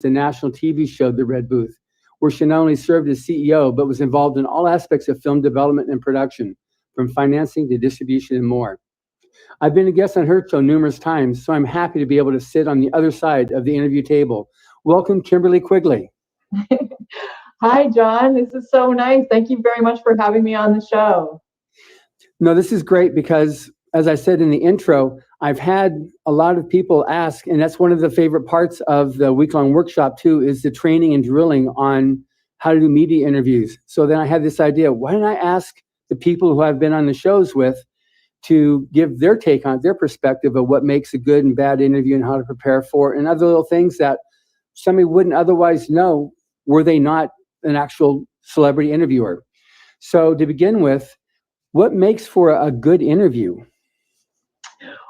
the national TV show, The Red Booth, where she not only served as CEO, but was involved in all aspects of film development and production, from financing to distribution and more. I've been a guest on her show numerous times, so I'm happy to be able to sit on the other side of the interview table. Welcome, Kimberly Quigley. Hi, John. This is so nice. Thank you very much for having me on the show. No, this is great because, as I said in the intro, I've had a lot of people ask, and that's one of the favorite parts of the week-long workshop too, is the training and drilling on how to do media interviews. So then I had this idea, why don't I ask the people who I've been on the shows with to give their take on their perspective of what makes a good and bad interview and how to prepare for it, and other little things that somebody wouldn't otherwise know were they not an actual celebrity interviewer. So to begin with, what makes for a good interview?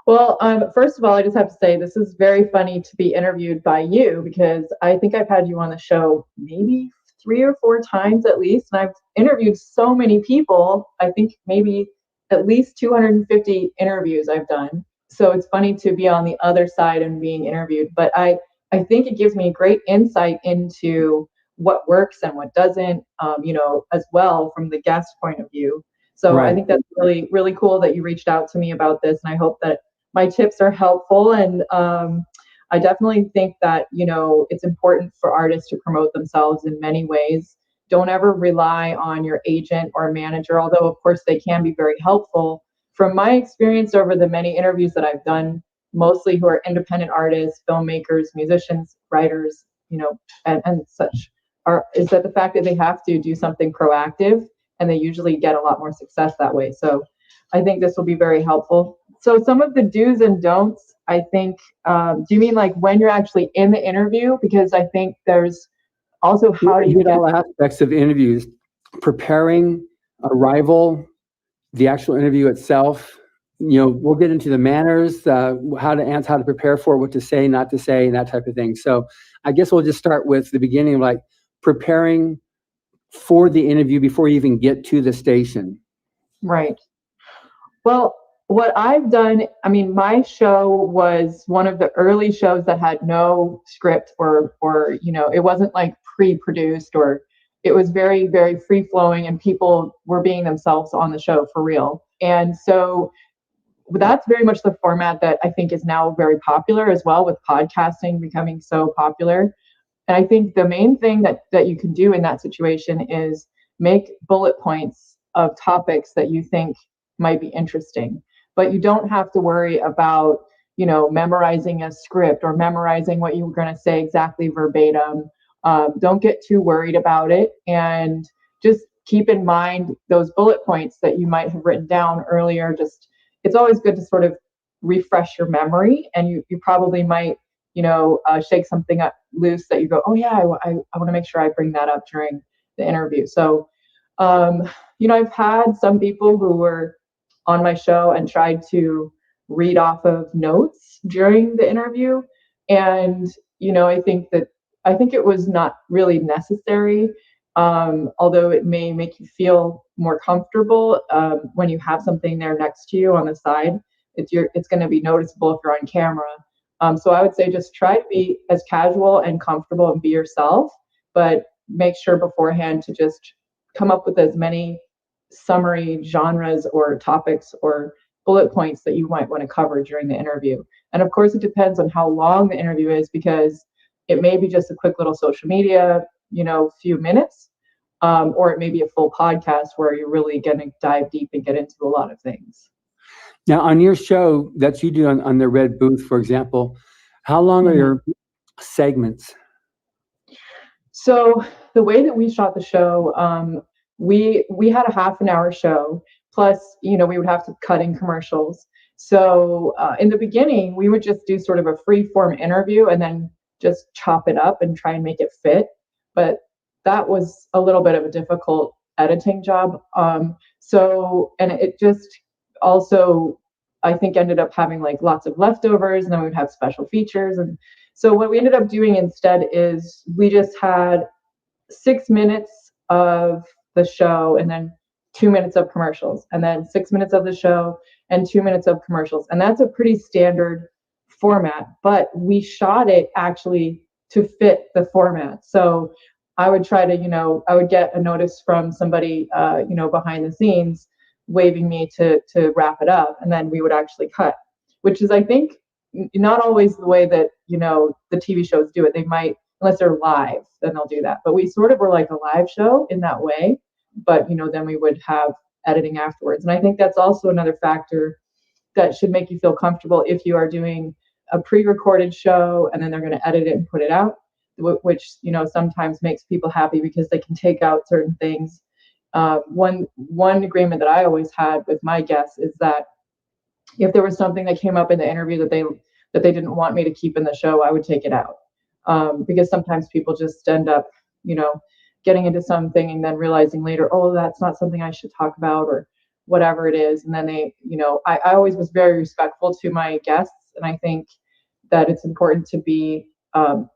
Well, first of all, I just have to say this is very funny to be interviewed by you, because I think I've had you on the show maybe 3 or 4 times at least, and I've interviewed so many people. I think maybe at least 250 interviews I've done. So it's funny to be on the other side and being interviewed. But I think it gives me great insight into what works and what doesn't, as well from the guest point of view. So right. I think that's really, really cool that you reached out to me about this. And I hope that my tips are helpful. And I definitely think that, it's important for artists to promote themselves in many ways. Don't ever rely on your agent or manager, although of course they can be very helpful. From my experience over the many interviews that I've done, mostly who are independent artists, filmmakers, musicians, writers, and such, is that the fact that they have to do something proactive, and they usually get a lot more success that way. So I think this will be very helpful. So some of the do's and don'ts, I think, do you mean like when you're actually in the interview? Because I think there's also how do you get all aspects of interviews, preparing, arrival, the actual interview itself. We'll get into the manners, how to answer, how to prepare for it, what to say, not to say, and that type of thing. So I guess we'll just start with the beginning, like preparing for the interview before you even get to the station. Right. Well, what I've done, my show was one of the early shows that had no script or it wasn't like pre-produced, or it was very, very free-flowing, and people were being themselves on the show for real. And so that's very much the format that I think is now very popular as well, with podcasting becoming so popular. And I think the main thing that you can do in that situation is make bullet points of topics that you think might be interesting. But you don't have to worry about, memorizing a script or memorizing what you were going to say exactly verbatim. Don't get too worried about it, and just keep in mind those bullet points that you might have written down earlier. It's always good to sort of refresh your memory, and you probably might, shake something up loose that you go, oh yeah, I want to make sure I bring that up during the interview. So, I've had some people who were on my show and tried to read off of notes during the interview. And, I think it was not really necessary, although it may make you feel more comfortable when you have something there next to you on the side. It's going to be noticeable if you're on camera. So I would say just try to be as casual and comfortable and be yourself, but make sure beforehand to just come up with as many summary genres or topics or bullet points that you might want to cover during the interview. And of course, it depends on how long the interview is, because it may be just a quick little social media, few minutes, or it may be a full podcast where you're really going to dive deep and get into a lot of things. Now, on your show that you do on the Red Booth, for example, how long are your segments? So the way that we shot the show, we had a half an hour show, plus, we would have to cut in commercials. So in the beginning, we would just do sort of a free form interview and then just chop it up and try and make it fit. But that was a little bit of a difficult editing job. And it just also, I think, ended up having like lots of leftovers, and then we would have special features. And so what we ended up doing instead is we just had 6 minutes of the show and then 2 minutes of commercials, and then 6 minutes of the show and 2 minutes of commercials. And that's a pretty standard format, but we shot it actually to fit the format. So I would try to, I would get a notice from somebody, behind the scenes waving me to wrap it up, and then we would actually cut, which is, I think, not always the way that, the TV shows do it. They might, unless they're live, then they'll do that. But we sort of were like a live show in that way, but, then we would have editing afterwards. And I think that's also another factor that should make you feel comfortable if you are doing a pre-recorded show and then they're going to edit it and put it out, which, sometimes makes people happy because they can take out certain things. One agreement that I always had with my guests is that if there was something that came up in the interview that they didn't want me to keep in the show, I would take it out. Because sometimes people just end up, getting into something and then realizing later, oh, that's not something I should talk about, or whatever it is. And then they, I always was very respectful to my guests. And I think that it's important to be, on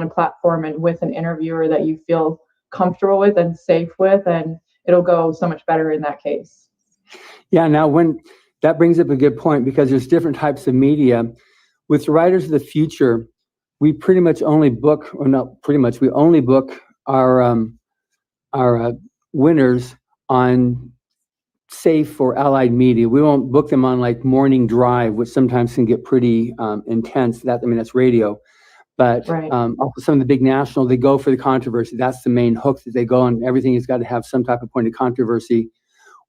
a platform and with an interviewer that you feel comfortable with and safe with, and it'll go so much better in that case. Yeah. Now, when that brings up a good point, because there's different types of media. With Writers of the Future, we pretty much only book, or not pretty much, we only book our winners on safe or allied media. We won't book them on like Morning Drive, which sometimes can get pretty intense. That's radio. But Right. Also some of the big national, they go for the controversy. That's the main hook that they go on. Everything has got to have some type of point of controversy.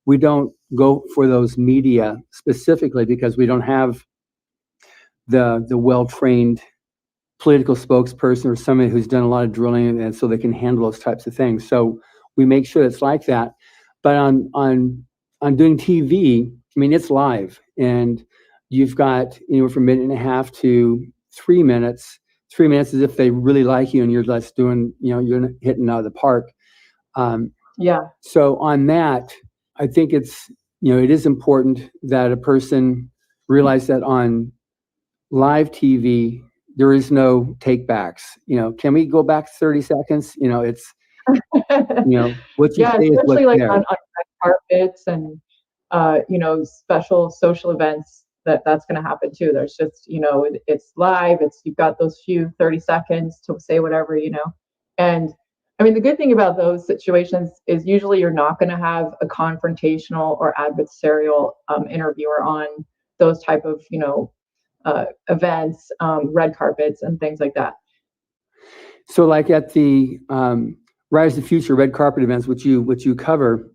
We don't go for those media specifically because we don't have the well-trained political spokesperson or somebody who's done a lot of drilling, and so they can handle those types of things. So we make sure it's like that. But on doing TV, it's live, and you've got anywhere from a minute and a half to 3 minutes. 3 minutes is if they really like you and you're just doing, you're hitting out of the park. Yeah. So on that, I think it's, it is important that a person realize that on live TV, there is no take backs. Can we go back 30 seconds? It's, what you Yeah, say is what's especially like there. on red carpets and special social events, that's going to happen too. There's just, it's live. You've got those few 30 seconds to say whatever, and the good thing about those situations is usually you're not going to have a confrontational or adversarial interviewer on those type of, events, red carpets and things like that. So like at the Rise of the Future red carpet events, which you cover,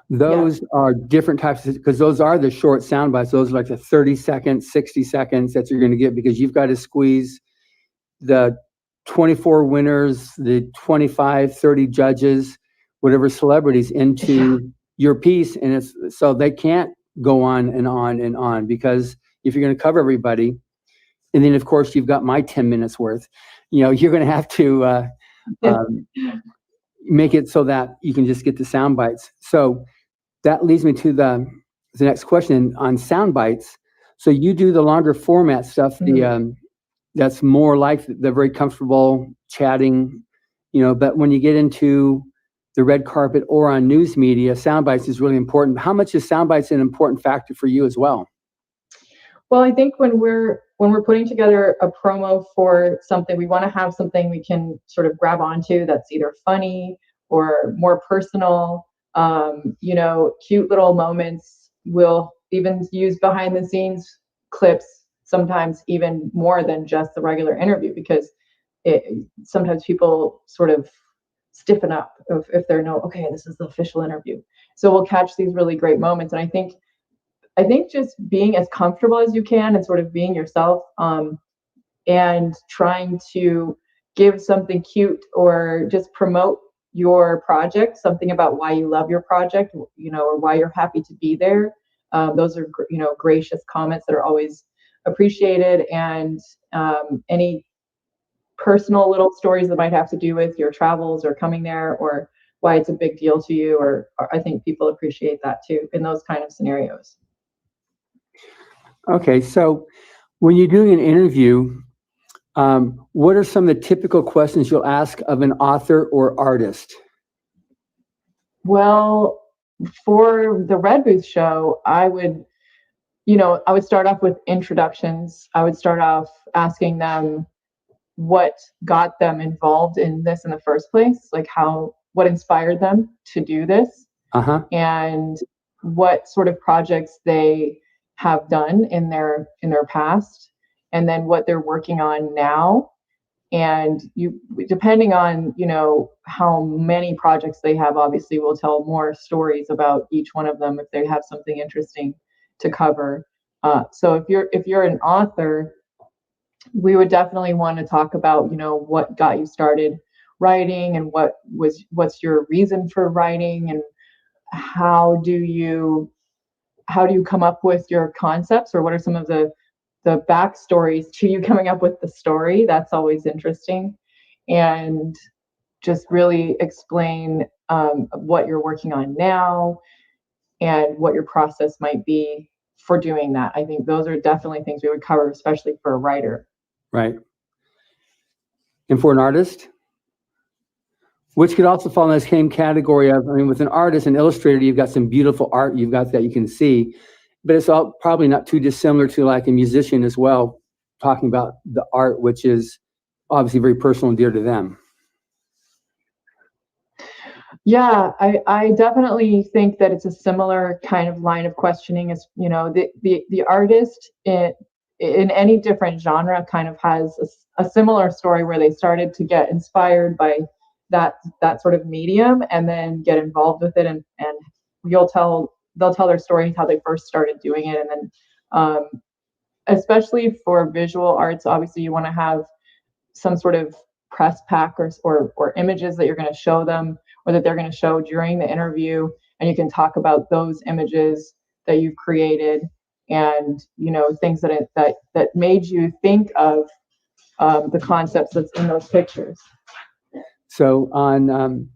those are different types, because those are the short sound bites. Those are like the 30 seconds, 60 seconds that you're going to get, because you've got to squeeze the 24 winners, the 25, 30 judges, whatever celebrities into your piece. And it's so they can't go on and on and on, because if you're going to cover everybody, and then of course you've got my 10 minutes worth, you're going to have to make it so that you can just get the sound bites. So that leads me to the next question on sound bites. So you do the longer format stuff, that's more like the very comfortable chatting, but when you get into the red carpet or on news media, sound bites is really important. How much is sound bites an important factor for you as well? Well, I think when we're putting together a promo for something, we want to have something we can sort of grab onto that's either funny or more personal, cute little moments. We'll even use behind the scenes clips, sometimes even more than just the regular interview, because sometimes people sort of stiffen up if they're okay, this is the official interview. So we'll catch these really great moments. And I think just being as comfortable as you can and sort of being yourself, and trying to give something cute or just promote your project, something about why you love your project, or why you're happy to be there. Those are, gracious comments that are always appreciated. And any personal little stories that might have to do with your travels or coming there, or why it's a big deal to you, or I think people appreciate that too in those kind of scenarios. Okay, so when you're doing an interview, what are some of the typical questions you'll ask of an author or artist? Well, for the Red Booth show, I would start off with introductions. I would start off asking them, what got them involved in this in the first place, like what inspired them to do this, and what sort of projects they have done in their past, and then what they're working on now. And you, depending on, you know, how many projects they have, obviously will tell more stories about each one of them if they have something interesting to cover. So if you're an author, we would definitely want to talk about, you know, what got you started writing, and what's your reason for writing, and how do you come up with your concepts, or what are some of the backstories to you coming up with the story. That's always interesting. And just really explain what you're working on now and what your process might be for doing that. I think those are definitely things we would cover, especially for a writer. Right. And for an artist, which could also fall in the same category of, I mean, with an artist, an illustrator, you've got some beautiful art you've got that you can see, but it's all probably not too dissimilar to like a musician as well, talking about the art, which is obviously very personal and dear to them. Yeah, I definitely think that it's a similar kind of line of questioning as, you know, the artist in any different genre kind of has a similar story where they started to get inspired by that sort of medium and then get involved with it, and they'll tell their story, how they first started doing it. And then especially for visual arts, obviously you want to have some sort of press pack or images that you're going to show them, or that they're going to show during the interview, and you can talk about those images that you've created, and, you know, things that made you think of the concepts that's in those pictures. So on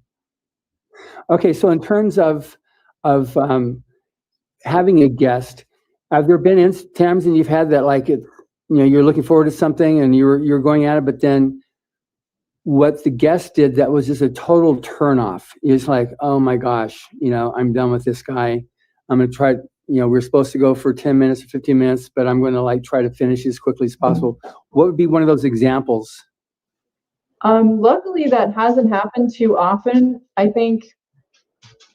okay, so in terms of having a guest, have there been times when you've had that, like, it, you know, you're looking forward to something and you're going at it, but then what the guest did that was just a total turnoff? It's like, oh my gosh, you know, I'm done with this guy. I'm going to try, you know, we're supposed to go for 10 minutes or 15 minutes, but I'm going to like try to finish as quickly as possible. What would be one of those examples? Luckily that hasn't happened too often. I think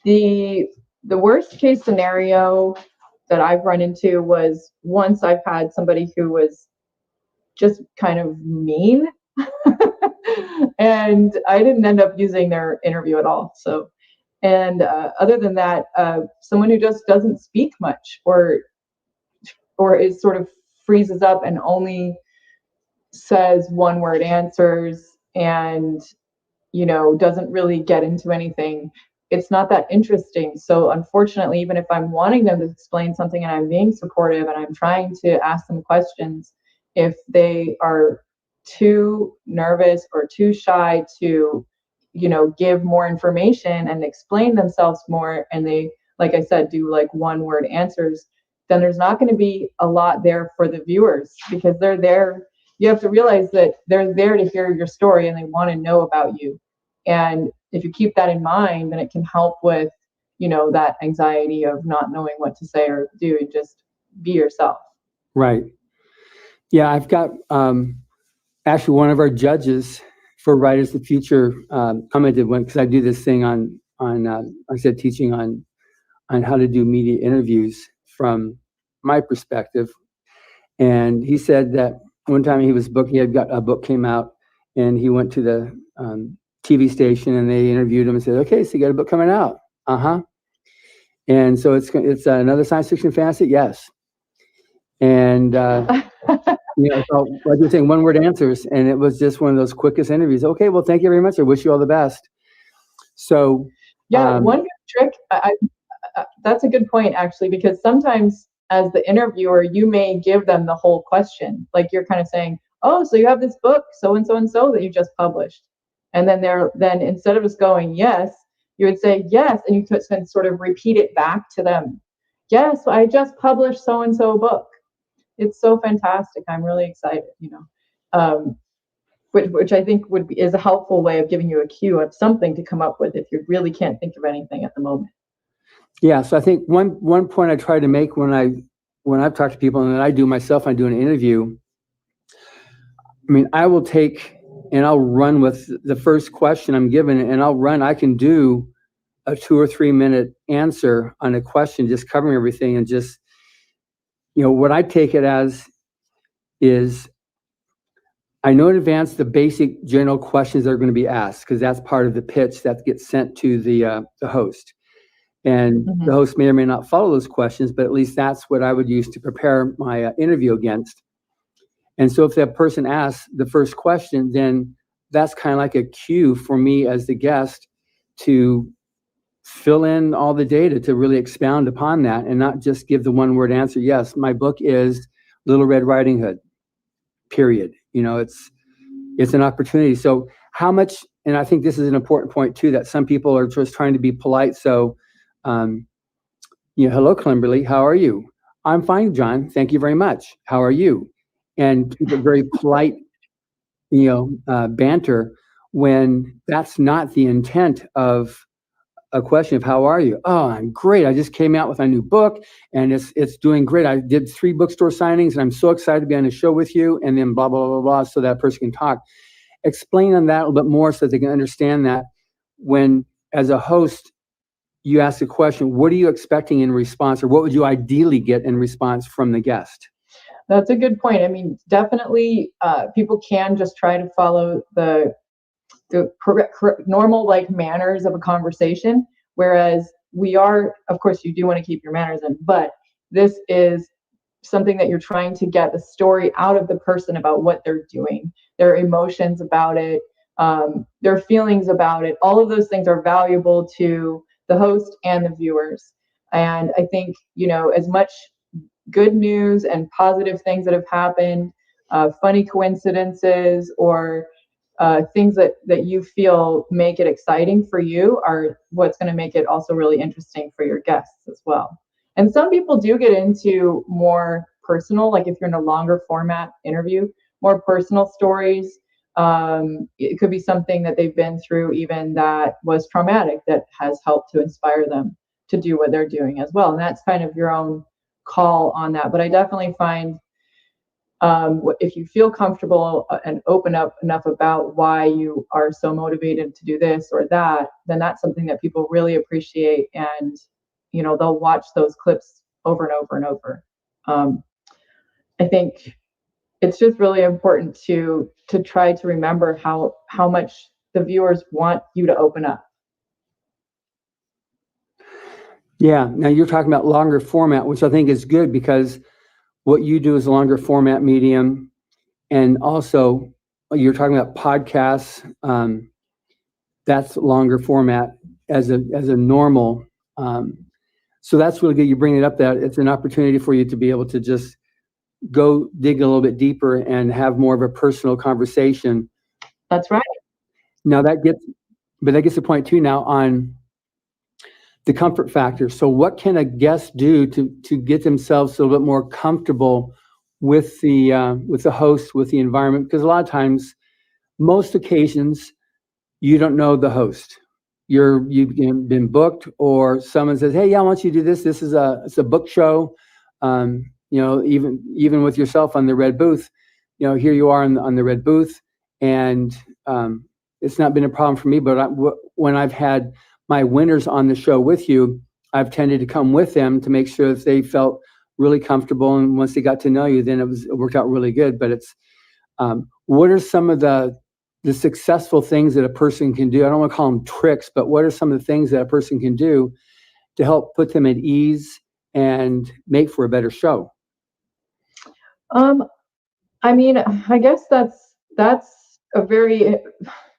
the worst case scenario that I've run into was once I've had somebody who was just kind of mean and I didn't end up using their interview at all. So, and other than that, someone who just doesn't speak much, or is sort of freezes up and only says one word answers, and, you know, doesn't really get into anything. It's not that interesting. So unfortunately, even if I'm wanting them to explain something and I'm being supportive and I'm trying to ask them questions, if they are too nervous or too shy to, you know, give more information and explain themselves more, and they, like I said, do like one word answers, then there's not going to be a lot there for the viewers, because they're there. You have to realize that they're there to hear your story and they want to know about you. And if you keep that in mind, then it can help with, you know, that anxiety of not knowing what to say or do, and just be yourself. Right. Yeah, I've got actually one of our judges for Writers of the Future commented, when, because I do this thing on I said, teaching on how to do media interviews from my perspective, and he said that one time he had got a book came out, and he went to the TV station and they interviewed him and said, okay, so you got a book coming out. And so it's another science fiction fantasy. Yes. And you know, so like you're saying, one word answers, and it was just one of those quickest interviews. Okay, well, thank you very much. I wish you all the best. So yeah, one good trick. That's a good point, actually, because sometimes as the interviewer, you may give them the whole question. Like, you're kind of saying, oh, so you have this book, so and so that you just published. And then instead of just going, yes, you would say, yes, and you could sort of repeat it back to them. Yes, I just published so-and-so book. It's so fantastic. I'm really excited, you know, which I think is a helpful way of giving you a cue of something to come up with if you really can't think of anything at the moment. Yeah, so I think one point I try to make when I've talked to people, and that I do myself, I do an interview. I mean, I will take and I'll run with the first question I'm given, and I can do a 2 or 3 minute answer on a question, just covering everything. And just, what I take it as is, I know in advance the basic general questions that are going to be asked, because that's part of the pitch that gets sent to the host. And the host may or may not follow those questions, but at least that's what I would use to prepare my interview against. And so if that person asks the first question, then that's kind of like a cue for me as the guest to fill in all the data, to really expound upon that and not just give the one word answer. Yes, my book is Little Red Riding Hood, period. It's an opportunity. So how much, and I think this is an important point too, that some people are just trying to be polite. So, hello, Kimberly, how are you? I'm fine, John. Thank you very much. How are you? And keep it very polite, banter, when that's not the intent of a question of how are you? Oh, I'm great. I just came out with a new book and it's doing great. I did 3 bookstore signings and I'm so excited to be on the show with you, and then blah, blah, blah, blah, so that person can talk. Explain on that a little bit more so they can understand that when, as a host, you ask a question, what are you expecting in response, or what would you ideally get in response from the guest? That's a good point. I mean, definitely people can just try to follow the normal manners of a conversation, whereas we are, of course, you do want to keep your manners in, but this is something that you're trying to get the story out of the person about what they're doing, their emotions about it, their feelings about it. All of those things are valuable to the host and the viewers. And I think, as much good news and positive things that have happened, funny coincidences, or things that you feel make it exciting for you, are what's going to make it also really interesting for your guests as well. And some people do get into more personal, like if you're in a longer format interview, more personal stories. It could be something that they've been through, even that was traumatic, that has helped to inspire them to do what they're doing as well. And that's kind of your own call on that. But I definitely find if you feel comfortable and open up enough about why you are so motivated to do this or that, then that's something that people really appreciate. And, they'll watch those clips over and over and over. I think it's just really important to try to remember how much the viewers want you to open up. Yeah. Now you're talking about longer format, which I think is good, because what you do is a longer format medium. And also you're talking about podcasts. That's longer format as a normal. So that's really good. You bring it up, that it's an opportunity for you to be able to just go dig a little bit deeper and have more of a personal conversation. That's right. Now that gets the point too now on the comfort factor. So what can a guest do to get themselves a little bit more comfortable with the host, with the environment? Because a lot of times, most occasions, you don't know the host. You've been booked, or someone says, "Hey, yeah, I want you to do this. This is it's a book show." Even with yourself on the red booth, here you are on the red booth, and it's not been a problem for me. But when I've had my winners on the show with you, I've tended to come with them to make sure that they felt really comfortable. And once they got to know you, then it worked out really good. But it's what are some of the successful things that a person can do? I don't want to call them tricks, but what are some of the things that a person can do to help put them at ease and make for a better show? I mean, I guess that's a very,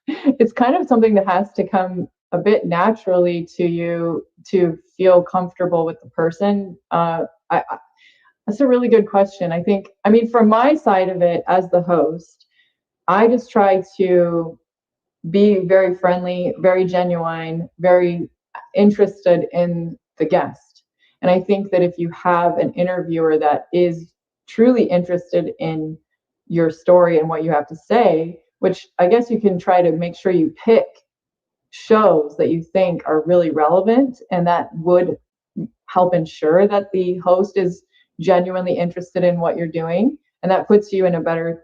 it's kind of something that has to come a bit naturally to you to feel comfortable with the person. That's a really good question. I mean, from my side of it as the host, I just try to be very friendly, very genuine, very interested in the guest. And I think that if you have an interviewer that is truly interested in your story and what you have to say, which I guess you can try to make sure you pick shows that you think are really relevant and that would help ensure that the host is genuinely interested in what you're doing. And that puts you in a better,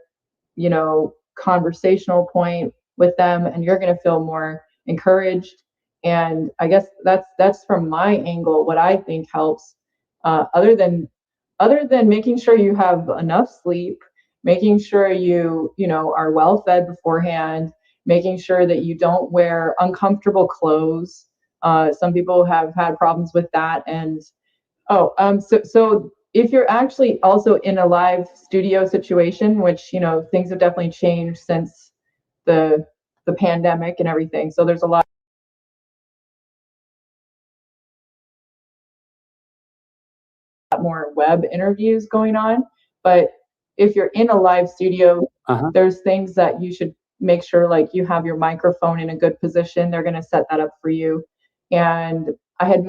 conversational point with them, and you're going to feel more encouraged. And I guess that's from my angle what I think helps. Other than making sure you have enough sleep, making sure you know are well fed beforehand, making sure that you don't wear uncomfortable clothes. Some people have had problems with that. And so if you're actually also in a live studio situation, which things have definitely changed since the pandemic and everything, so there's a lot more web interviews going on. But if you're in a live studio, there's things that you should make sure, like you have your microphone in a good position. They're going to set that up for you. And I had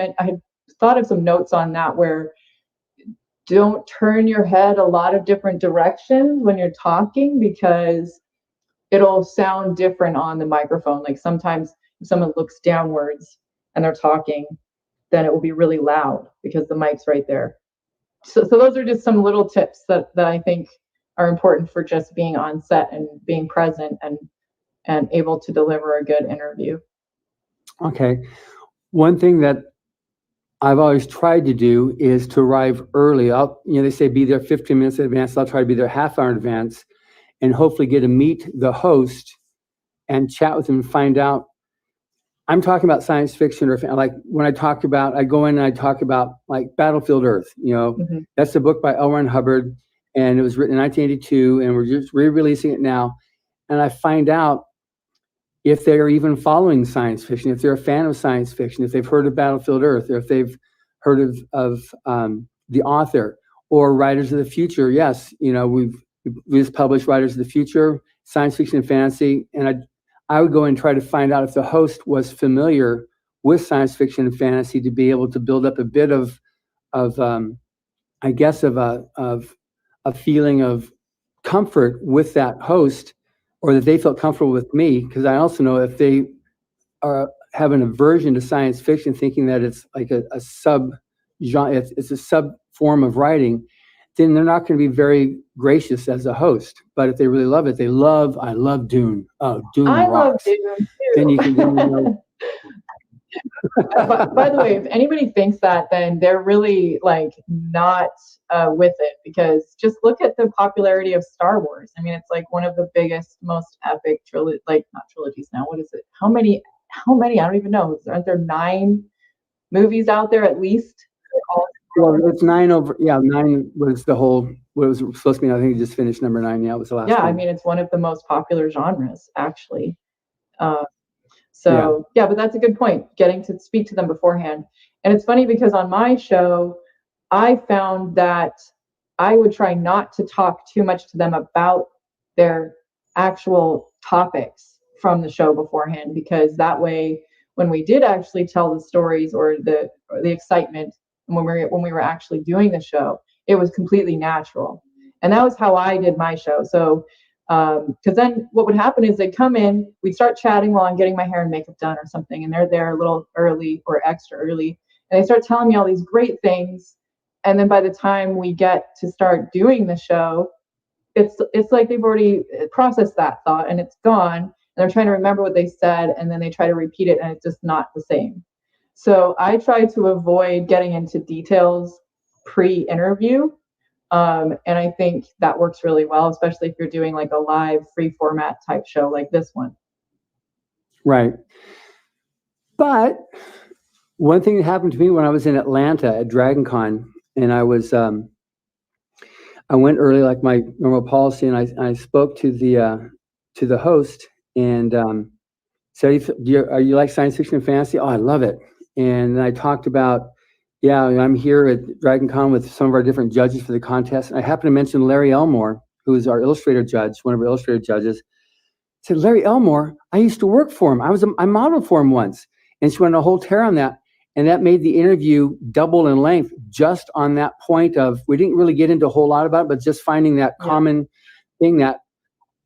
thought of some notes on that, where don't turn your head a lot of different directions when you're talking, because it'll sound different on the microphone. Like sometimes if someone looks downwards and they're talking, then it will be really loud because the mic's right there. So those are just some little tips that I think are important for just being on set and being present and able to deliver a good interview. Okay. One thing that I've always tried to do is to arrive early. They say be there 15 minutes in advance. I'll try to be there half hour in advance and hopefully get to meet the host and chat with him and find out. I'm talking about science fiction, or like when I go in and I talk about like Battlefield Earth. That's the book by Elmore and Hubbard, and it was written in 1982, and we're just re-releasing it now. And I find out if they're even following science fiction, if they're a fan of science fiction, if they've heard of Battlefield Earth, or if they've heard of the author or Writers of the Future. Yes, we've just published Writers of the Future, science fiction and fantasy, and I would go and try to find out if the host was familiar with science fiction and fantasy to be able to build up a bit of a feeling of comfort with that host, or that they felt comfortable with me. Because I also know if they have an aversion to science fiction, thinking that it's like a sub genre, it's a sub form of writing, then they're not going to be very gracious as a host. But if they really love it, I love Dune. Oh, Dune I rocks. love Dune too. Then you can. By the way, if anybody thinks that, then they're really like not with it, because just look at the popularity of Star Wars. I mean, it's like one of the biggest, most epic not trilogies now. What is it? How many? I don't even know. Aren't there 9 movies out there at least? Well, it's 9 over. Yeah, 9 was what it was supposed to be. I think it just finished number 9. Yeah, it was the last. Yeah, one. I mean, it's one of the most popular genres, actually. Yeah, but that's a good point, getting to speak to them beforehand. And it's funny because on my show, I found that I would try not to talk too much to them about their actual topics from the show beforehand, because that way, when we did actually tell the stories or the excitement, when we were actually doing the show, it was completely natural. And that was how I did my show. So because then what would happen is they'd come in, we'd start chatting while I'm getting my hair and makeup done or something, and they're there a little early or extra early, and they start telling me all these great things. And then by the time we get to start doing the show, it's like they've already processed that thought and it's gone, and they're trying to remember what they said, and then they try to repeat it, and it's just not the same. So I try to avoid getting into details pre-interview. And I think that works really well, especially if you're doing like a live free format type show like this one. Right. But one thing that happened to me when I was in Atlanta at DragonCon, and I went early like my normal policy, and I spoke to the host and said, are you like science fiction and fantasy? Oh, I love it. And I talked about, I'm here at DragonCon with some of our different judges for the contest. And I happened to mention Larry Elmore, who is our illustrator judge, one of our illustrator judges. I said, Larry Elmore, I used to work for him. I modeled for him once. And she went on a whole tear on that. And that made the interview double in length just on that point of, we didn't really get into a whole lot about it, but just finding that common thing that,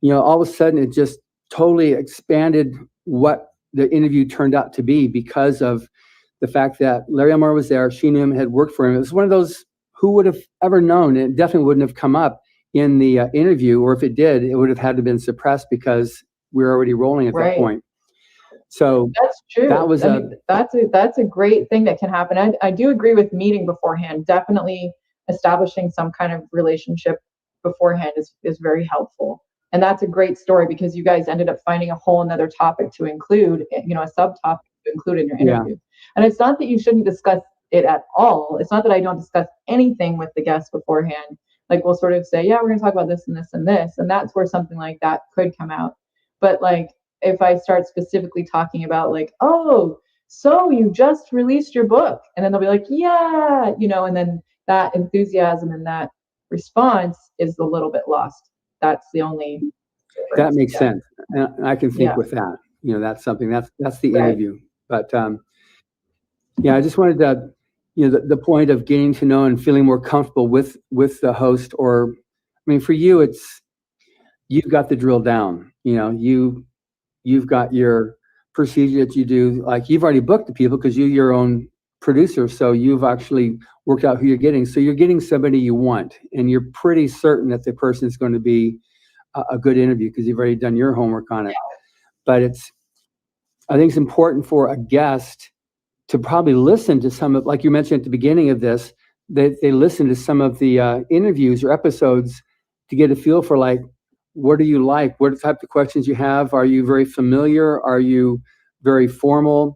all of a sudden it just totally expanded what the interview turned out to be, because of the fact that Larry Elmore was there. She knew him, had worked for him. It was one of those, who would have ever known? It definitely wouldn't have come up in the interview, or if it did, it would have had to been suppressed because we were already rolling at that point. So that's true. That was that's a great thing that can happen. I do agree with meeting beforehand. Definitely establishing some kind of relationship beforehand is very helpful. And that's a great story because you guys ended up finding a whole another topic to include, a subtopic to include in your interview. And it's not that you shouldn't discuss it at all. It's not that I don't discuss anything with the guests beforehand. Like we'll sort of say, yeah, we're going to talk about this and this and this. And that's where something like that could come out. But like, if I start specifically talking about like, oh, so you just released your book, and then they'll be like, yeah, and then that enthusiasm and that response is a little bit lost. That's the only difference. That makes sense. And I can think with that, that's something that's the interview. But I just wanted to, the point of getting to know and feeling more comfortable with the host, or, I mean, for you, you've got the drill down, you've got your procedure that you do, like you've already booked the people because you're your own producer. So you've actually worked out who you're getting. So you're getting somebody you want, and you're pretty certain that the person is going to be a good interview because you've already done your homework on it. But I think it's important for a guest to probably listen to some of, like you mentioned at the beginning of this, they listen to some of the interviews or episodes to get a feel for like, what do you like? What type of questions you have? Are you very familiar? Are you very formal?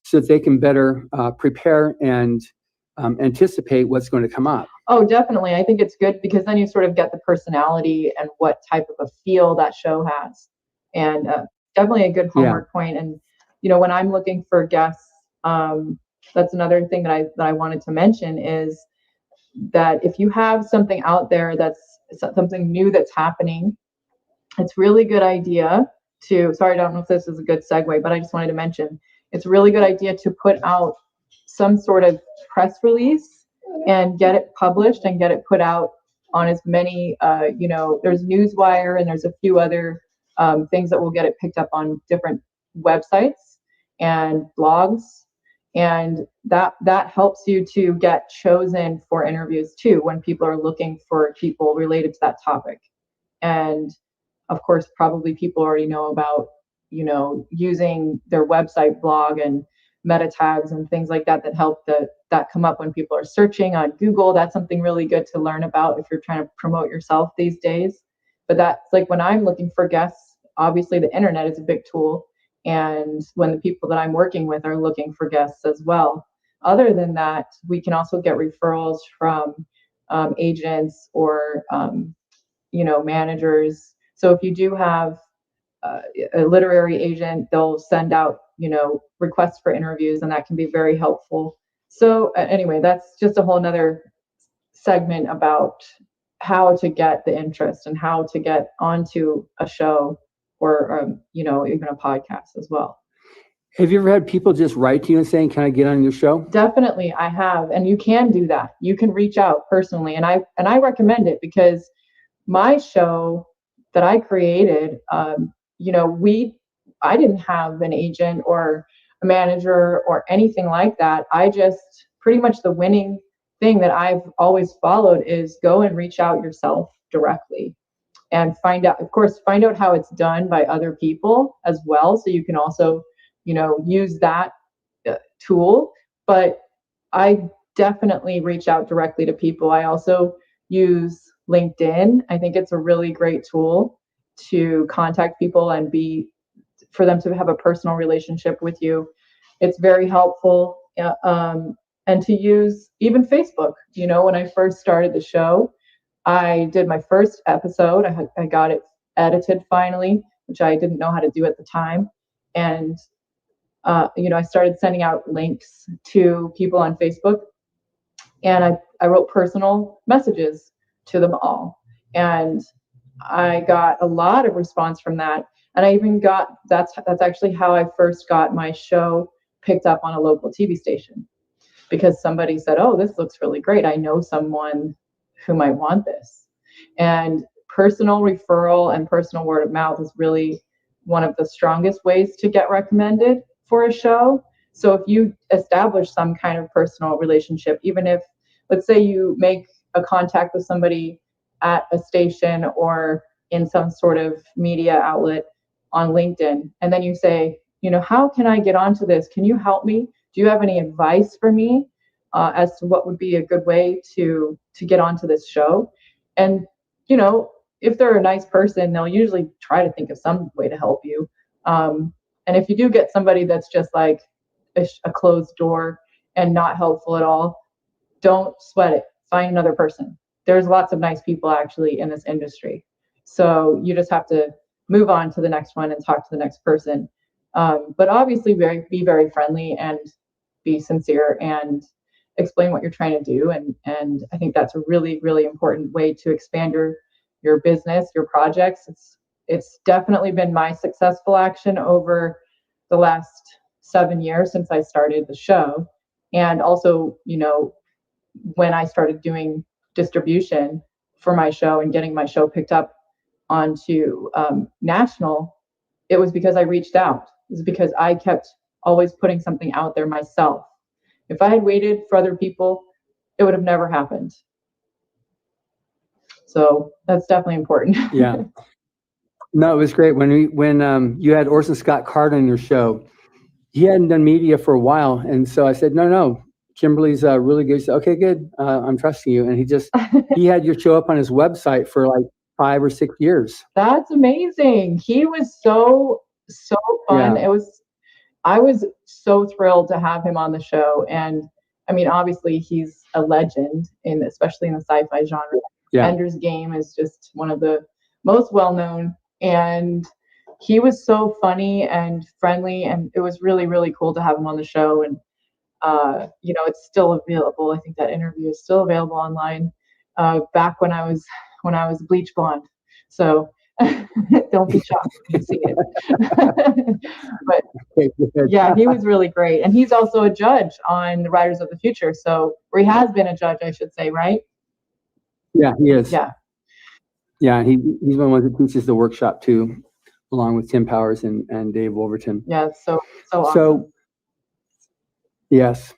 So that they can better prepare and anticipate what's going to come up. Oh, definitely. I think it's good because then you sort of get the personality and what type of a feel that show has. And definitely a good homework point. And, when I'm looking for guests, that's another thing that I wanted to mention is that if you have something out there that's something new that's happening, it's really good idea to, sorry, I don't know if this is a good segue, but I just wanted to mention, it's a really good idea to put out some sort of press release and get it published and get it put out on as many, there's Newswire and there's a few other things that will get it picked up on different websites and blogs. And that helps you to get chosen for interviews too, when people are looking for people related to that topic. And of course, probably people already know about, using their website, blog, and meta tags and things like that help that come up when people are searching on Google. That's something really good to learn about if you're trying to promote yourself these days. But that's like when I'm looking for guests, obviously the internet is a big tool. And when the people that I'm working with are looking for guests as well. Other than that, we can also get referrals from agents or, managers. So if you do have a literary agent, they'll send out, requests for interviews, and that can be very helpful. So anyway, that's just a whole nother segment about how to get the interest and how to get onto a show or, even a podcast as well. Have you ever had people just write to you and saying, can I get on your show? Definitely, I have. And you can do that. You can reach out personally. And I recommend it because my show that I created, I didn't have an agent or a manager or anything like that. I just pretty much the winning thing that I've always followed is go and reach out yourself directly and find out how it's done by other people as well. So you can also, use that tool. But I definitely reach out directly to people. I also use LinkedIn. I think it's a really great tool to contact people and for them to have a personal relationship with you. It's very helpful. And to use even Facebook. When I first started the show, I did my first episode. I got it edited finally, which I didn't know how to do at the time. And, I started sending out links to people on Facebook. And I wrote personal messages to them all. And I got a lot of response from that. And I even that's actually how I first got my show picked up on a local TV station, because somebody said, oh, this looks really great. I know someone who might want this. And personal referral and personal word of mouth is really one of the strongest ways to get recommended for a show. So if you establish some kind of personal relationship, even if, let's say you make a contact with somebody at a station or in some sort of media outlet on LinkedIn, and then you say, how can I get onto this? Can you help me? Do you have any advice for me as to what would be a good way to get onto this show? And if they're a nice person, they'll usually try to think of some way to help you. And if you do get somebody that's just like a closed door and not helpful at all, don't sweat it. Find another person. There's lots of nice people actually in this industry. So you just have to move on to the next one and talk to the next person. But obviously be very friendly and be sincere and explain what you're trying to do. And I think that's a really, really important way to expand your business, your projects. It's definitely been my successful action over the last 7 years since I started the show. And also, when I started doing distribution for my show and getting my show picked up onto national, it was because I reached out. It was because I kept always putting something out there myself. If I had waited for other people, it would have never happened. So that's definitely important. Yeah. No, it was great when you had Orson Scott Card on your show. He hadn't done media for a while, and so I said, no, Kimberly's really good. He said, okay, good. I'm trusting you. And he had your show up on his website for like 5 or 6 years. That's amazing. He was so fun. Yeah. I was so thrilled to have him on the show. And I mean, obviously he's a legend especially in the sci-fi genre. Yeah. Ender's Game is just one of the most well-known, and he was so funny and friendly, and it was really, really cool to have him on the show. And it's still available. I think that interview is still available online. Back when I was bleach blonde, so don't be shocked when you see it. But yeah, he was really great, and he's also a judge on the Riders of the Future. Or he has been a judge, I should say, right? Yeah, he is. Yeah. Yeah, he's one of the ones that teaches the workshop too, along with Tim Powers and Dave Wolverton. Yeah, so awesome. So yes.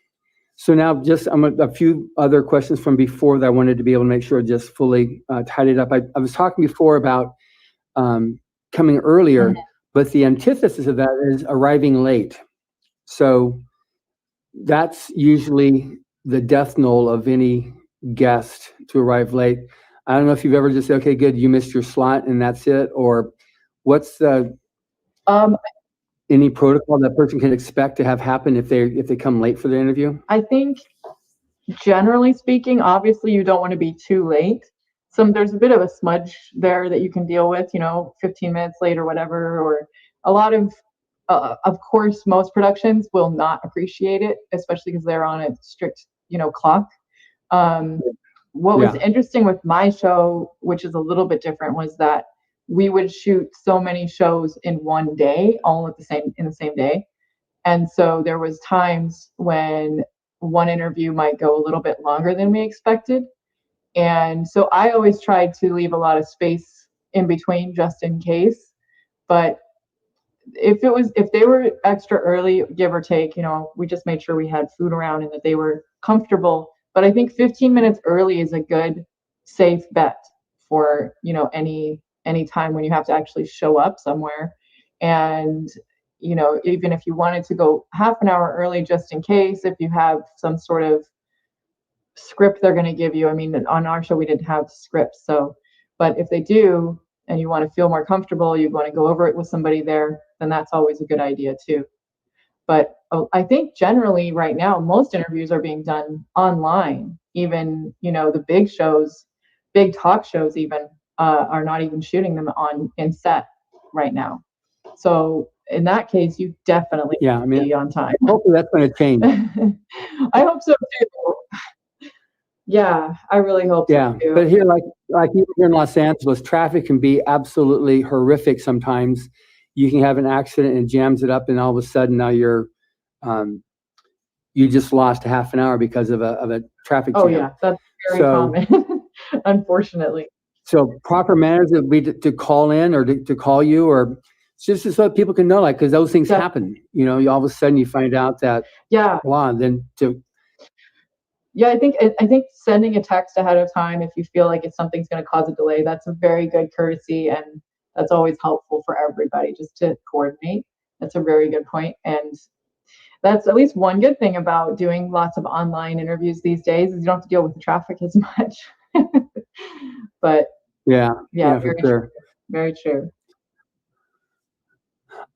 So now just a few other questions from before that I wanted to be able to make sure I just fully tied it up. I was talking before about coming earlier, Mm-hmm. but the antithesis of that is arriving late. So that's usually the death knell of any guest, to arrive late. I don't know if you've ever just said, okay, good, you missed your slot and that's it, or what's the any protocol that person can expect to have happen if they come late for the interview? I think generally speaking, obviously you don't want to be too late. There's a bit of a smudge there that you can deal with, 15 minutes late or whatever, or a lot of course, most productions will not appreciate it, especially because they're on a strict, clock. What was interesting with my show, which is a little bit different, was that we would shoot so many shows in one day, all in the same day. And so there was times when one interview might go a little bit longer than we expected. And so I always tried to leave a lot of space in between just in case. But if they were extra early, give or take, we just made sure we had food around and that they were comfortable. But I think 15 minutes early is a good, safe bet for, any time when you have to actually show up somewhere. And, even if you wanted to go half an hour early, just in case, if you have some sort of script they're going to give you. I mean, on our show, we didn't have scripts. But if they do, and you want to feel more comfortable, you want to go over it with somebody there, then that's always a good idea too. But I think generally right now, most interviews are being done online. Even, the big shows, big talk shows even, are not even shooting them in set right now. So in that case, you definitely be on time. Hopefully that's going to change. I hope so too. Yeah, I really hope so too. But here, like even here in Los Angeles, traffic can be absolutely horrific sometimes. You can have an accident and it jams it up, and all of a sudden now you just lost a half an hour because of a traffic jam. Oh yeah, that's very common, unfortunately. So proper manners would be to call in or to call you, or just so that people can know, because those things happen. You all of a sudden you find out that then Yeah, I think sending a text ahead of time if you feel like something's going to cause a delay, that's a very good courtesy, and that's always helpful for everybody just to coordinate. That's a very good point, and that's at least one good thing about doing lots of online interviews these days is you don't have to deal with the traffic as much. But Yeah, yeah, for very true. sure. Very true.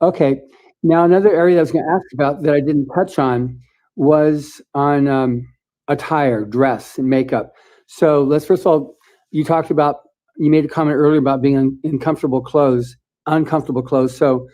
Okay. Now, another area I was going to ask about that I didn't touch on was on attire, dress, and makeup. So let's first of all, you made a comment earlier about being in uncomfortable clothes. So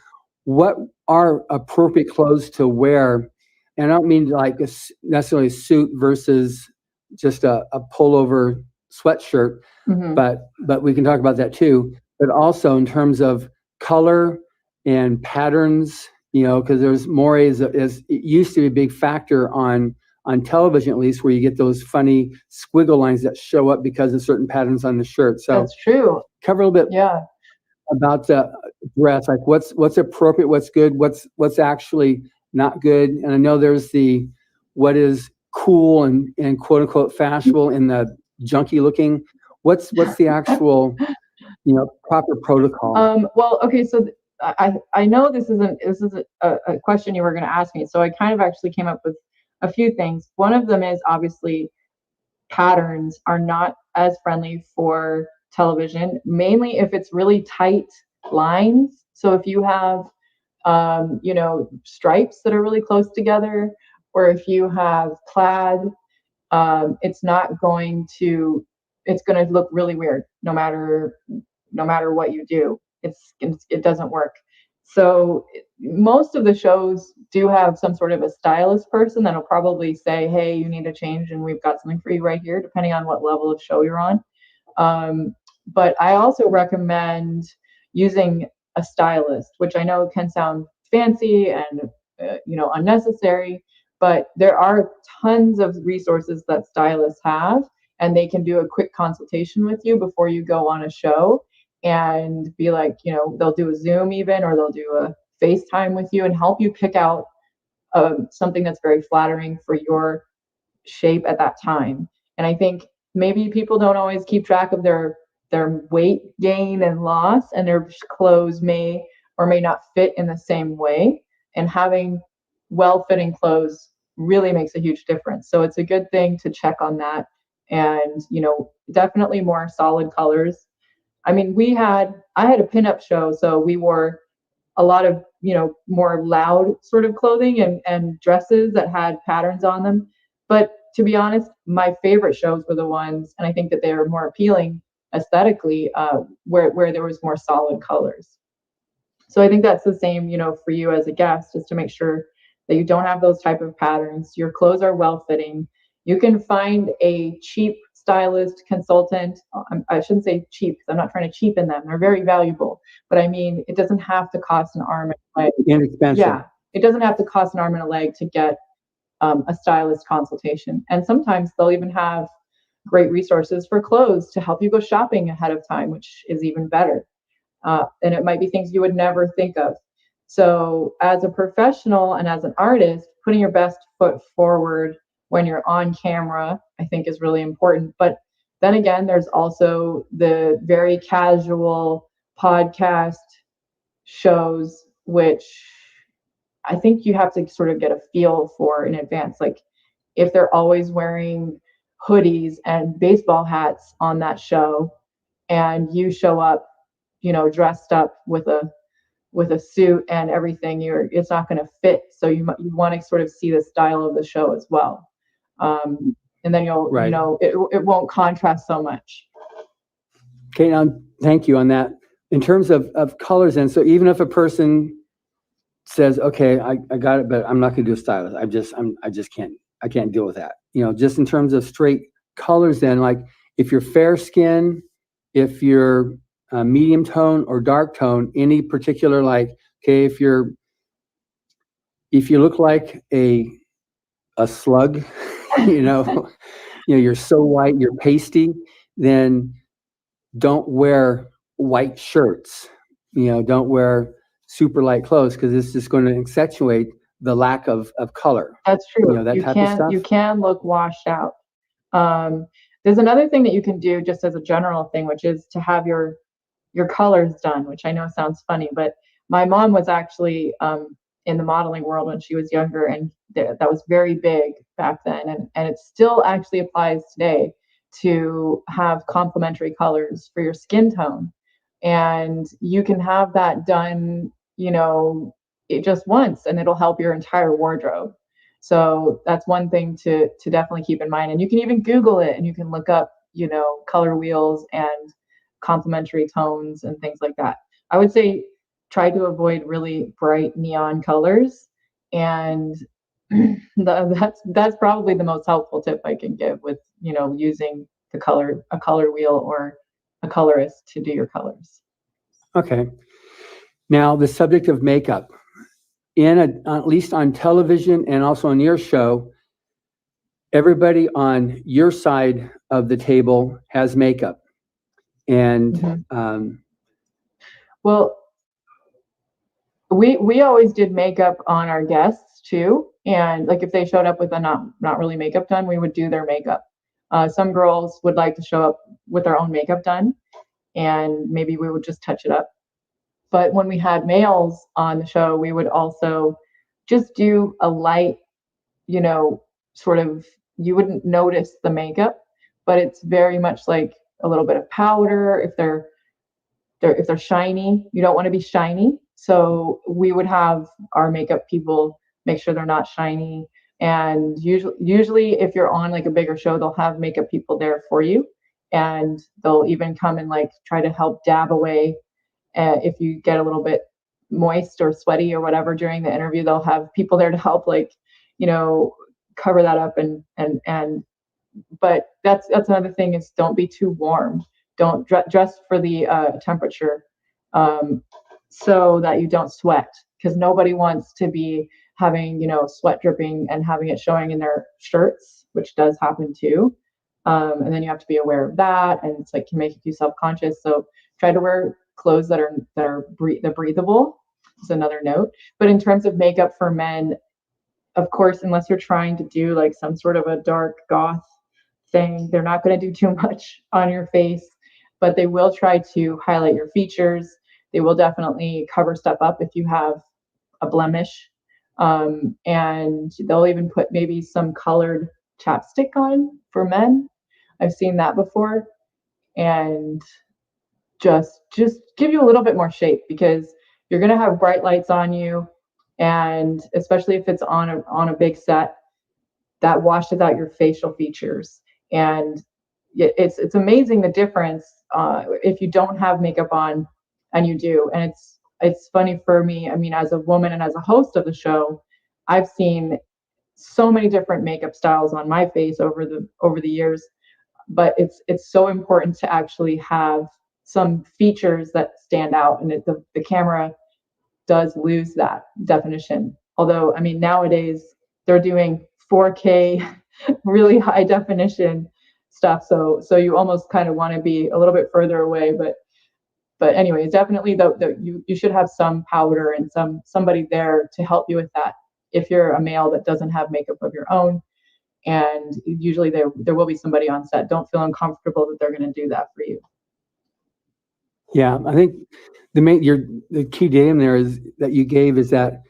what are appropriate clothes to wear? And I don't mean like necessarily a suit versus just a pullover sweatshirt, Mhm. but we can talk about that too. But also in terms of color and patterns, because there's mores as it used to be a big factor on television, at least, where you get those funny squiggle lines that show up because of certain patterns on the shirt. So That's true. cover a little bit Yeah. about the dress, like what's appropriate, what's good, what's actually not good. And I know there's what is cool and quote unquote fashionable in the junky looking. What's the actual proper protocol? Well, okay, so I know this is a question you were going to ask me, so I kind of actually came up with a few things. One of them is obviously patterns are not as friendly for television, mainly if it's really tight lines. So if you have stripes that are really close together, or if you have plaid, it's not going to it's going to look really weird no matter what you do. It doesn't work. So most of the shows do have some sort of a stylist person that'll probably say, hey, you need a change and we've got something for you right here, depending on what level of show you're on. But I also recommend using a stylist, which I know can sound fancy and unnecessary, but there are tons of resources that stylists have, and they can do a quick consultation with you before you go on a show and be like, they'll do a Zoom even, or they'll do a FaceTime with you and help you pick out something that's very flattering for your shape at that time. And I think maybe people don't always keep track of their weight gain and loss, and their clothes may or may not fit in the same way. And having well-fitting clothes really makes a huge difference. So it's a good thing to check on that. And definitely more solid colors. I mean, I had a pinup show, so we wore a lot of more loud sort of clothing and dresses that had patterns on them. But to be honest, my favorite shows were the ones, and I think that they were more appealing aesthetically, where there was more solid colors. So I think that's the same, for you as a guest, is to make sure that you don't have those type of patterns. Your clothes are well fitting. You can find a cheap stylist consultant. I shouldn't say cheap, because I'm not trying to cheapen them. They're very valuable, but I mean, it doesn't have to cost an arm and a leg. Inexpensive. Yeah, it doesn't have to cost an arm and a leg to get a stylist consultation. And sometimes they'll even have great resources for clothes to help you go shopping ahead of time, which is even better. And it might be things you would never think of. So, as a professional and as an artist, putting your best foot forward when you're on camera, I think, is really important. But then again, there's also the very casual podcast shows, which I think you have to sort of get a feel for in advance. Like, if they're always wearing hoodies and baseball hats on that show, and you show up dressed up with a suit and everything, it's not going to fit. So you want to sort of see the style of the show as well, and then you'll Right. It won't contrast so much. Okay, now thank you on that. In terms of colors, and so even if a person says, okay, I got it, but I'm not going to do a stylist. I just can't deal with that. Just in terms of straight colors, then, like if you're fair skin, if you're medium tone or dark tone, any particular, like, okay, if you look like a slug, you're so white, you're pasty, then don't wear white shirts. Don't wear super light clothes, because it's just going to accentuate the lack of color. That's true. That You type of stuff. can look washed out. There's another thing that you can do just as a general thing, which is to have your colors done, which I know sounds funny, but my mom was actually in the modeling world when she was younger, and that was very big back then, and it still actually applies today to have complementary colors for your skin tone. And you can have that done, it just once, and it'll help your entire wardrobe. So that's one thing to definitely keep in mind. And you can even Google it, and you can look up, color wheels and complementary tones and things like that. I would say try to avoid really bright neon colors, and that's probably the most helpful tip I can give with using a color wheel or a colorist to do your colors. Okay. Now, the subject of makeup, at least on television and also on your show, everybody on your side of the table has makeup. And well, we always did makeup on our guests too, and like if they showed up with a not really makeup done, we would do their makeup. Some girls would like to show up with their own makeup done, and maybe we would just touch it up. But when we had males on the show, we would also just do a light, sort of, you wouldn't notice the makeup, but it's very much like a little bit of powder. If they're shiny, you don't want to be shiny. So we would have our makeup people make sure they're not shiny. And usually if you're on like a bigger show, they'll have makeup people there for you. And they'll even come and like try to help dab away if you get a little bit moist or sweaty or whatever during the interview. They'll have people there to help, like, cover that up. But that's another thing, is don't be too warm. Don't dress for the temperature, so that you don't sweat, because nobody wants to be having sweat dripping and having it showing in their shirts, which does happen too. And then you have to be aware of that, and it's like can make you self-conscious. So try to wear clothes that are breathable is another note. But in terms of makeup for men, of course, unless you're trying to do like some sort of a dark goth thing, they're not going to do too much on your face, but they will try to highlight your features. They will definitely cover stuff up if you have a blemish. And they'll even put maybe some colored chapstick on for men. I've seen that before. And just give you a little bit more shape, because you're going to have bright lights on you, and especially if it's on a big set, that washes out your facial features. And it's amazing the difference if you don't have makeup on and you do. And it's funny for me, I mean, as a woman and as a host of the show, I've seen so many different makeup styles on my face over the years. But it's so important to actually have some features that stand out, and the camera does lose that definition. Although, I mean, nowadays they're doing 4K, really high definition stuff. So you almost kind of want to be a little bit further away. But anyways, definitely you should have some powder and somebody there to help you with that if you're a male that doesn't have makeup of your own. And usually there will be somebody on set. Don't feel uncomfortable that they're going to do that for you. Yeah, I think the key datum there is that you gave is that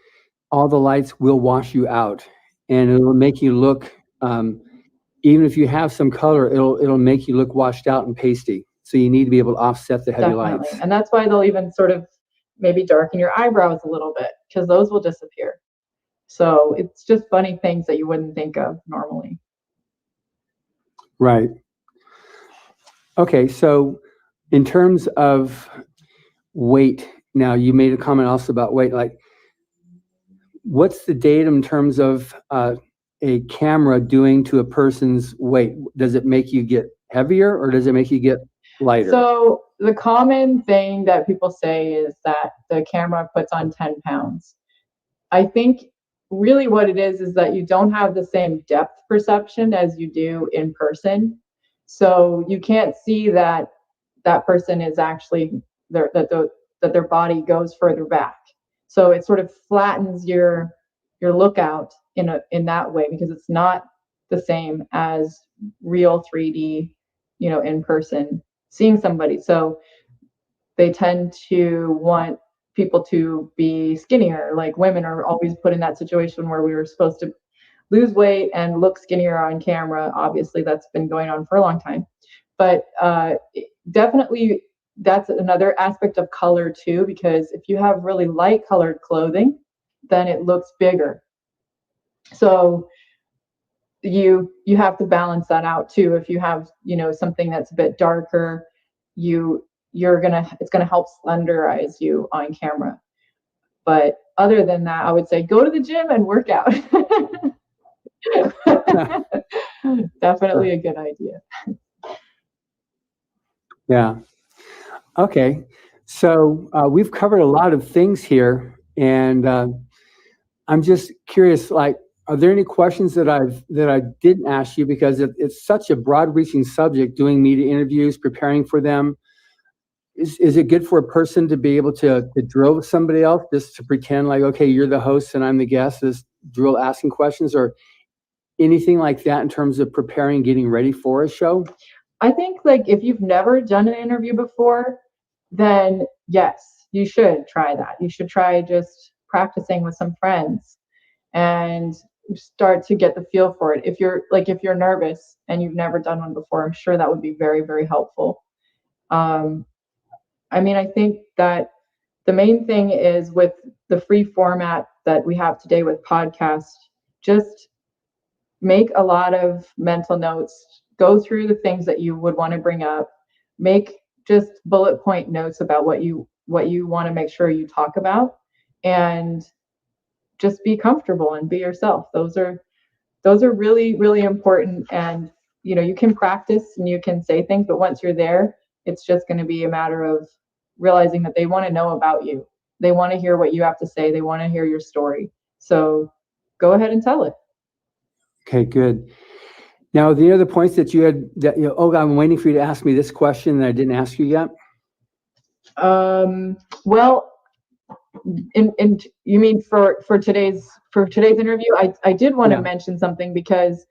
all the lights will wash you out, and it'll make you look, even if you have some color, it'll make you look washed out and pasty. So you need to be able to offset the heavy Definitely. lights. And that's why they'll even sort of maybe darken your eyebrows a little bit, because those will disappear. So it's just funny things that you wouldn't think of normally. Right. Okay, so in terms of weight, now you made a comment also about weight. Like, what's the datum in terms of a camera doing to a person's weight? Does it make you get heavier, or does it make you get lighter? So the common thing that people say is that the camera puts on 10 pounds. I think really what it is that you don't have the same depth perception as you do in person. So you can't see that person is actually that their body goes further back. So it sort of flattens your lookout in that way, because it's not the same as real 3D, in person, seeing somebody. So they tend to want people to be skinnier. Like women are always put in that situation where we were supposed to lose weight and look skinnier on camera. Obviously, that's been going on for a long time. But definitely, that's another aspect of color too, because if you have really light colored clothing, then it looks bigger. So you have to balance that out too. If you have, something that's a bit darker, it's gonna help slenderize you on camera. But other than that, I would say go to the gym and work out. Definitely a good idea. Yeah. Okay. So we've covered a lot of things here, and I'm just curious. Like, are there any questions that I didn't ask you, because it's such a broad-reaching subject? Doing media interviews, preparing for them. Is it good for a person to be able to drill with somebody else, just to pretend like, okay, you're the host and I'm the guest, just drill asking questions, or anything like that in terms of preparing, getting ready for a show? I think like if you've never done an interview before, then yes, you should try that. You should try just practicing with some friends and start to get the feel for it. If you're nervous and you've never done one before, I'm sure that would be very, very helpful. Um, I think that the main thing is with the free format that we have today with podcasts, just make a lot of mental notes, go through the things that you would want to bring up, make just bullet point notes about what you want to make sure you talk about, and just be comfortable and be yourself. Those are really, really important. And you can practice and you can say things, but once you're there, it's just going to be a matter of realizing that they want to know about you. They want to hear what you have to say. They want to hear your story. So go ahead and tell it. Okay, good. Now, the other points that you had, that oh, I'm waiting for you to ask me this question that I didn't ask you yet. Well, in you mean for today's interview, I did want to mention something, because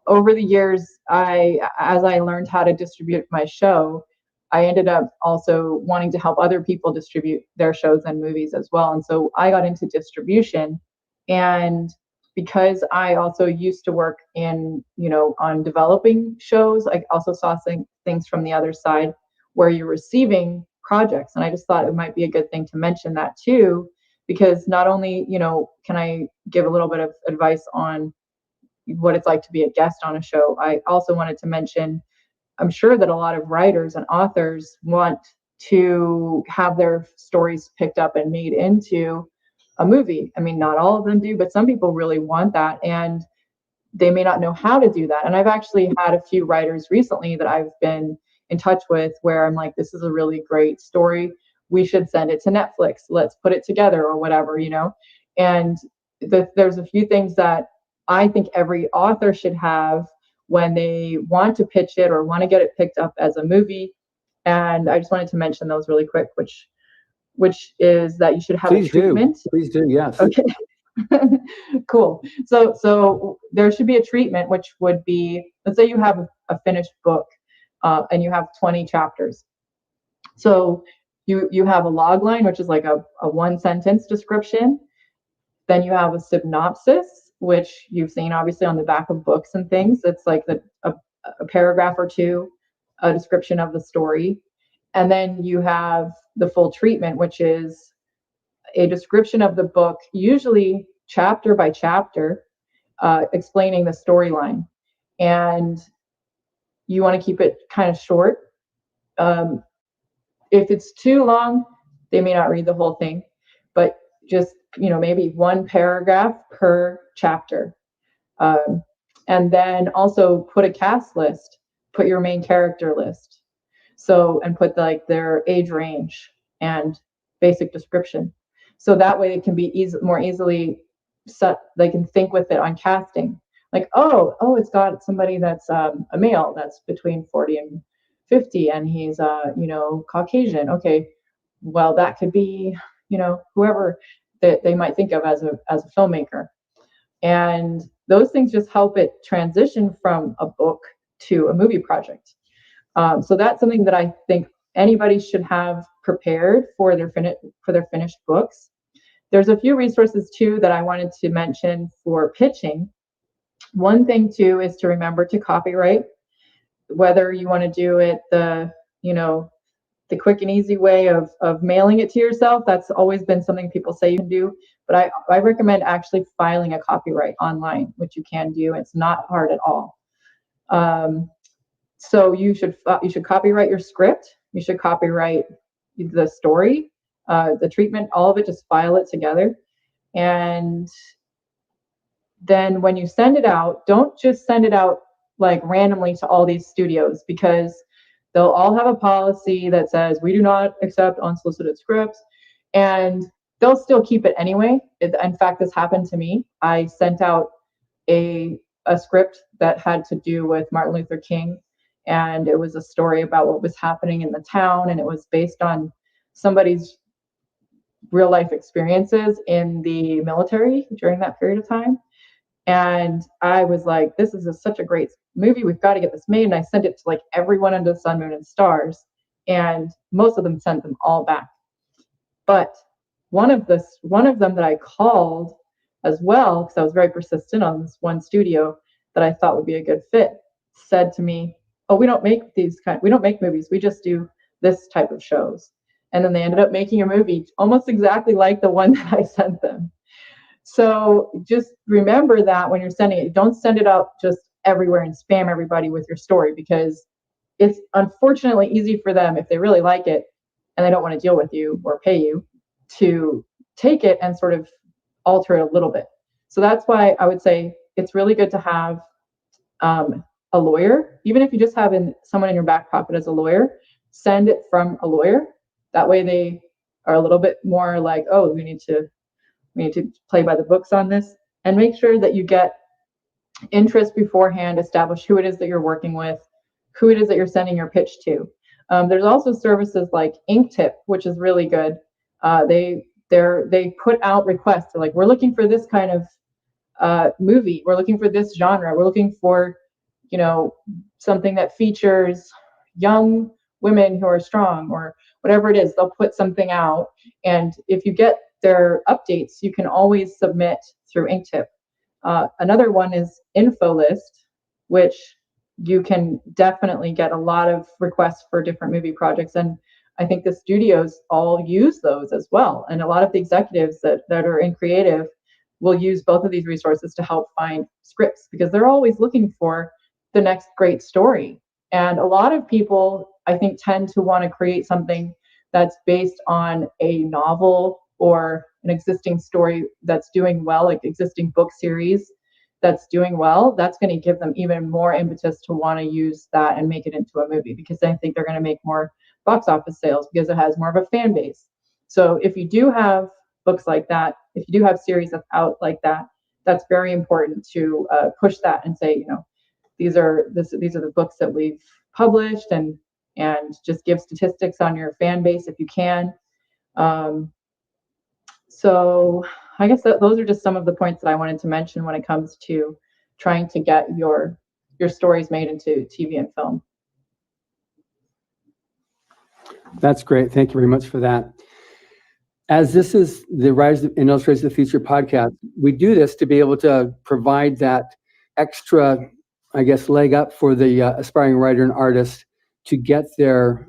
over the years, as I learned how to distribute my show, I ended up also wanting to help other people distribute their shows and movies as well. And so I got into distribution. And because I also used to work on developing shows, I also saw things from the other side where you're receiving projects. And I just thought it might be a good thing to mention that too, because not only, can I give a little bit of advice on what it's like to be a guest on a show, I also wanted to mention, I'm sure that a lot of writers and authors want to have their stories picked up and made into a movie. I mean, not all of them do, but some people really want that, and they may not know how to do that. And I've actually had a few writers recently that I've been in touch with where I'm like, this is a really great story. We should send it to Netflix. Let's put it together, or whatever, And there's a few things that I think every author should have when they want to pitch it or want to get it picked up as a movie. And I just wanted to mention those really quick, which is that you should have a treatment. Please do, yes. Okay. Cool. So there should be a treatment, which would be, let's say you have a finished book, and you have 20 chapters. So you have a log line, which is like a one sentence description. Then you have a synopsis, which you've seen obviously on the back of books and things. It's like a paragraph or two, a description of the story. And then you have the full treatment, which is a description of the book, usually chapter by chapter, explaining the storyline. And you want to keep it kind of short. If it's too long, they may not read the whole thing, but just, maybe one paragraph per chapter. And then also put a cast list, put your main character list. So, and put like their age range and basic description. So that way it can be more easily set. They can think with it on casting. Like, oh, it's got somebody that's a male that's between 40 and 50, and he's Caucasian. Okay, well, that could be, whoever that they might think of as a filmmaker. And those things just help it transition from a book to a movie project. So that's something that I think anybody should have prepared for their finished books. There's a few resources too that I wanted to mention for pitching. One thing too is to remember to copyright, whether you want to do it the quick and easy way of mailing it to yourself. That's always been something people say you can do, but I recommend actually filing a copyright online, which you can do. It's not hard at all. So you should copyright your script. You should copyright the story, the treatment, all of it. Just file it together, and then when you send it out, don't just send it out like randomly to all these studios, because they'll all have a policy that says we do not accept unsolicited scripts, and they'll still keep it anyway. In fact, this happened to me. I sent out a script that had to do with Martin Luther King, and it was a story about what was happening in the town, and it was based on somebody's real life experiences in the military during that period of time. And I was like, this is such a great movie. We've got to get this made. And I sent it to like everyone under the sun, moon, and stars. And most of them sent them all back. But one of them that I called as well, because I was very persistent on this one studio that I thought would be a good fit, said to me, oh, we don't make movies. We just do this type of shows. And then they ended up making a movie almost exactly like the one that I sent them. So just remember that when you're sending it, don't send it out just everywhere and spam everybody with your story, because it's unfortunately easy for them, if they really like it and they don't want to deal with you or pay you, to take it and sort of alter it a little bit. So that's why I would say it's really good to have a lawyer. Even if you just have someone in your back pocket as a lawyer, send it from a lawyer. That way they are a little bit more like, oh, we need to play by the books on this, and make sure that you get interest beforehand, establish who it is that you're working with, who it is that you're sending your pitch to. There's also services like Inktip, which is really good. They put out requests. They're like, we're looking for this kind of movie. We're looking for this genre. We're looking for, something that features young women who are strong, or whatever it is. They'll put something out, and if you get their updates, you can always submit through Inktip. Another one is InfoList, which you can definitely get a lot of requests for different movie projects. And I think the studios all use those as well. And a lot of the executives that are in creative will use both of these resources to help find scripts, because they're always looking for the next great story. And a lot of people, I think, tend to want to create something that's based on a novel or an existing story that's doing well, like existing book series that's doing well. That's going to give them even more impetus to want to use that and make it into a movie, because I think they're going to make more box office sales because it has more of a fan base. So if you do have books like that, if you do have series that's out like that, that's very important to push that and say, these are the books that we've published, and just give statistics on your fan base if you can. So I guess those are just some of the points that I wanted to mention when it comes to trying to get your stories made into TV and film. That's great. Thank you very much for that. As this is the Rise and Illustrations of the Future podcast, we do this to be able to provide that extra, I guess, leg up for the aspiring writer and artist to get there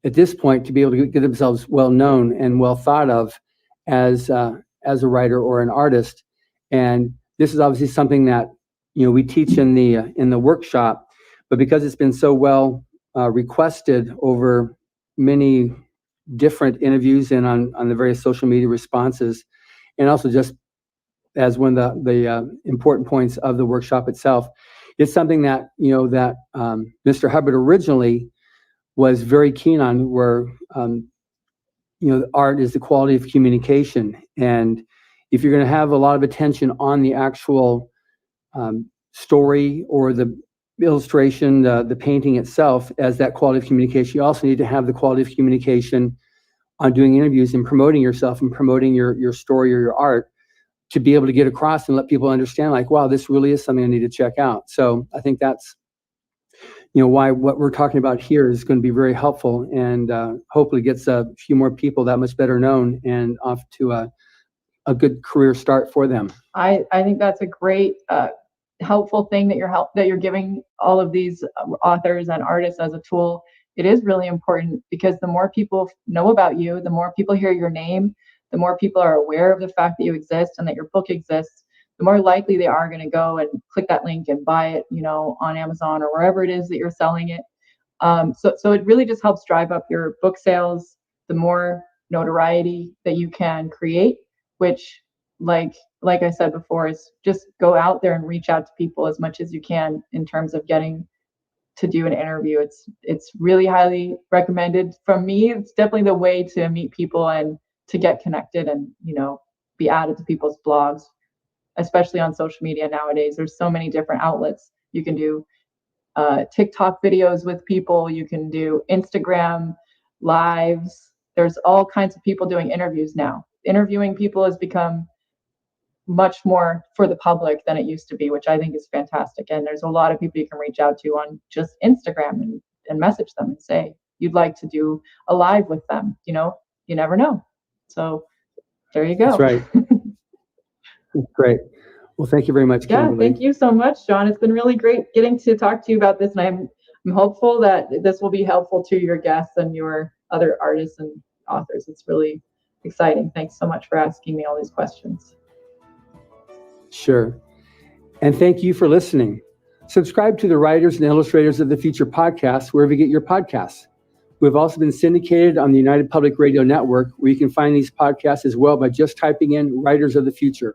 at this point, to be able to get themselves well known and well thought of as a writer or an artist. And this is obviously something that we teach in the workshop, but because it's been so well requested over many different interviews and on the various social media responses, and also just as one of the important points of the workshop itself, it's something that Mr. Hubbard originally was very keen on, where art is the quality of communication. And if you're going to have a lot of attention on the actual story or the illustration, the painting itself as that quality of communication, you also need to have the quality of communication on doing interviews and promoting yourself and promoting your story or your art to be able to get across and let people understand, like, wow, this really is something I need to check out. So I think that's, why what we're talking about here is going to be very helpful, and hopefully gets a few more people that much better known and off to a good career start for them. I think that's a great helpful thing that you're giving all of these authors and artists as a tool. It is really important, because the more people know about you, the more people hear your name, the more people are aware of the fact that you exist and that your book exists, the more likely they are going to go and click that link and buy it, on Amazon or wherever it is that you're selling it. So it really just helps drive up your book sales, the more notoriety that you can create, which, like I said before, is just go out there and reach out to people as much as you can in terms of getting to do an interview. It's really highly recommended from me. It's definitely the way to meet people and to get connected and, be added to people's blogs, especially on social media nowadays. There's so many different outlets. You can do TikTok videos with people. You can do Instagram lives. There's all kinds of people doing interviews now. Interviewing people has become much more for the public than it used to be, which I think is fantastic. And there's a lot of people you can reach out to on just Instagram and message them and say you'd like to do a live with them. You never know. So there you go. That's right. Great. Well, thank you very much, Kimberly. Yeah, thank you so much, John. It's been really great getting to talk to you about this, and I'm hopeful that this will be helpful to your guests and your other artists and authors. It's really exciting. Thanks so much for asking me all these questions. Sure. And thank you for listening. Subscribe to the Writers and Illustrators of the Future podcast wherever you get your podcasts. We've also been syndicated on the United Public Radio Network, where you can find these podcasts as well by just typing in Writers of the Future.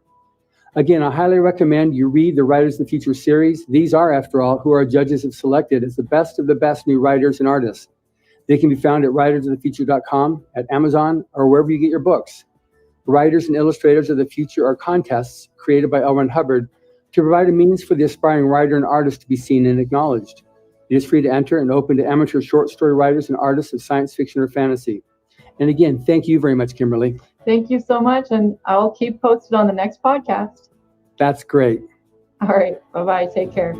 Again, I highly recommend you read the Writers of the Future series. These are, after all, who our judges have selected as the best of the best new writers and artists. They can be found at writersofthefuture.com, at Amazon, or wherever you get your books. Writers and Illustrators of the Future are contests created by L. Ron Hubbard to provide a means for the aspiring writer and artist to be seen and acknowledged. It is free to enter and open to amateur short story writers and artists of science fiction or fantasy. And again, thank you very much, Kimberly. Thank you so much, and I'll keep posted on the next podcast. That's great. All right. Bye-bye. Take care.